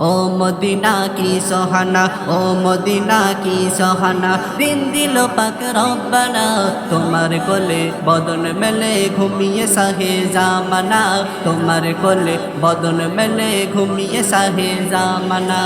ও Medina কি সোহানা, ও Medina কি সোহানা, দিন দিল পাক রব্বানা, তোমার কোলে বদন মেলে ঘুমিয়ে সাহে জামানা, তোমার কোলে বদন মেলে ঘুমিয়ে সাহে জামানা।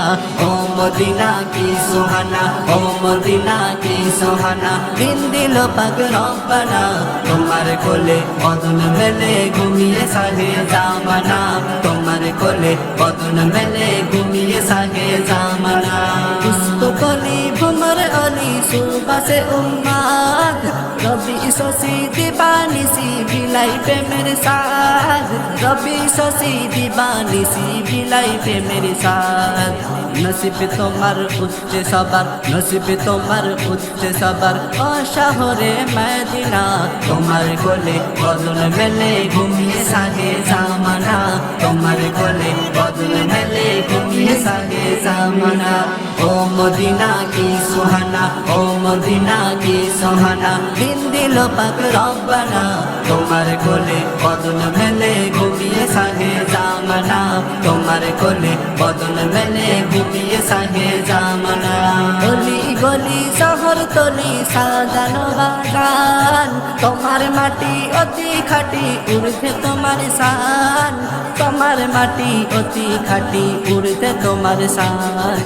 ও মদিনা কি সোহানা, ও মদিনা কি সোহানা, দিন দিল পাক রব্বানা, তোমার কোলে বদন মেলে ঘুমিয়ে সাহে জামানা, তোমার কোলে বদন মেলে ঘুমিয়ে সাহে জামানা। পুষ্পকলি ভ্রমর অলি সুবাসে উম্মাদ, রবি শশী দিবানিসি বিলাই প্রেমের সাথ, রবি শশী দিবানিসি বিলাই প্রেমের সাথ। নসিব তোমার উচ্চে সবার, নসিব তোমার উচ্চে সবার, ও শহরে মদিনা, তোমার কোলে বদন মেলে ঘুমিয়ে সাহে জামানা, তোমার কোলে বদন মেলে ঘুমিয়ে সাহে জামানা। ও মদিনা কি সুহানা, ও মদিনা কি সুহানা, দিন দিল পাক রব্বানা, তোমার কোলে বদন মেলে ঘুমিয়ে সাহে জামানা, তোমার কোলে বদন মেলে ঘুমিয়ে সাহে জামানা। গলি গলি শহর তলি সাজানো বাগান, তোমার মাটি অতি খাটি উড়ছে তোমার শান, তোমার মাটি অতি খাটি উড়ছে তোমার শান।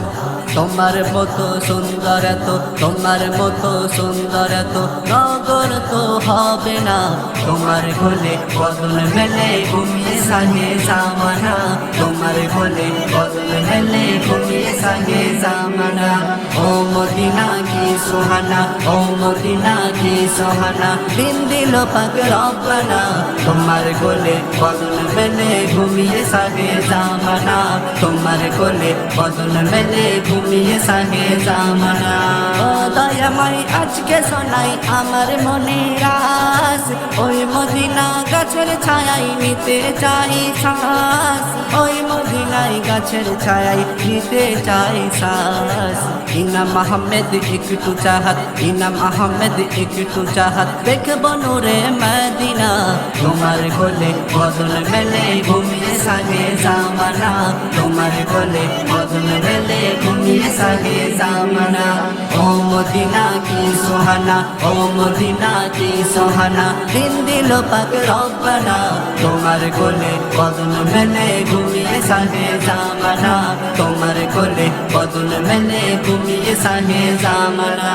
তোমার মতো সুন্দর তো, তোমার মতো সুন্দর তো নগর তো হবে না, তোমার কোলে বদন মেলে ঘুমিয়ে সাহে জামানা, তোমার কোলে বদন মেলে ঘুমিয়ে সাহে জামানা। ও মদিনা কি সুহানা, ও মদিনা কি সুহানা, দিন দিল পাক রব্বানা, তোমার কোলে বদন মেলে ঘুমিয়ে সাহে জামানা, তোমার কোলে বদন মেলে ঘুমিয়ে সাহে জামানা। ও দয়াময় আজকে শোনাই আমার মনে রাস, ওই মদিনা গাছের ছায়াই নিতে চাই শ্বাস, ওই মদিনায় গাছের ছায়াই নিতে চাই শ্বাস। ইনাম আহমেদ একটু চাহাত, ইনাম আহমেদ একটু চাহাত, দেখবো নূরে মদিনা, তোমার কোলে বদন মেলে ঘুমিয়ে সাহে জামানা, তোমার কোলে বদন মেলে ঘুমিয়ে সাহে জামানা। ও মদিনা কি সুহানা, ও মদিনা কি সুহানা, দিন দিল পাক রব্বানা, তোমার কোলে বদন মেলে ঘুমিয়ে সাহে জামানা, তোমার কোলে বদন মেলে ঘুমিয়ে সাহে জামানা।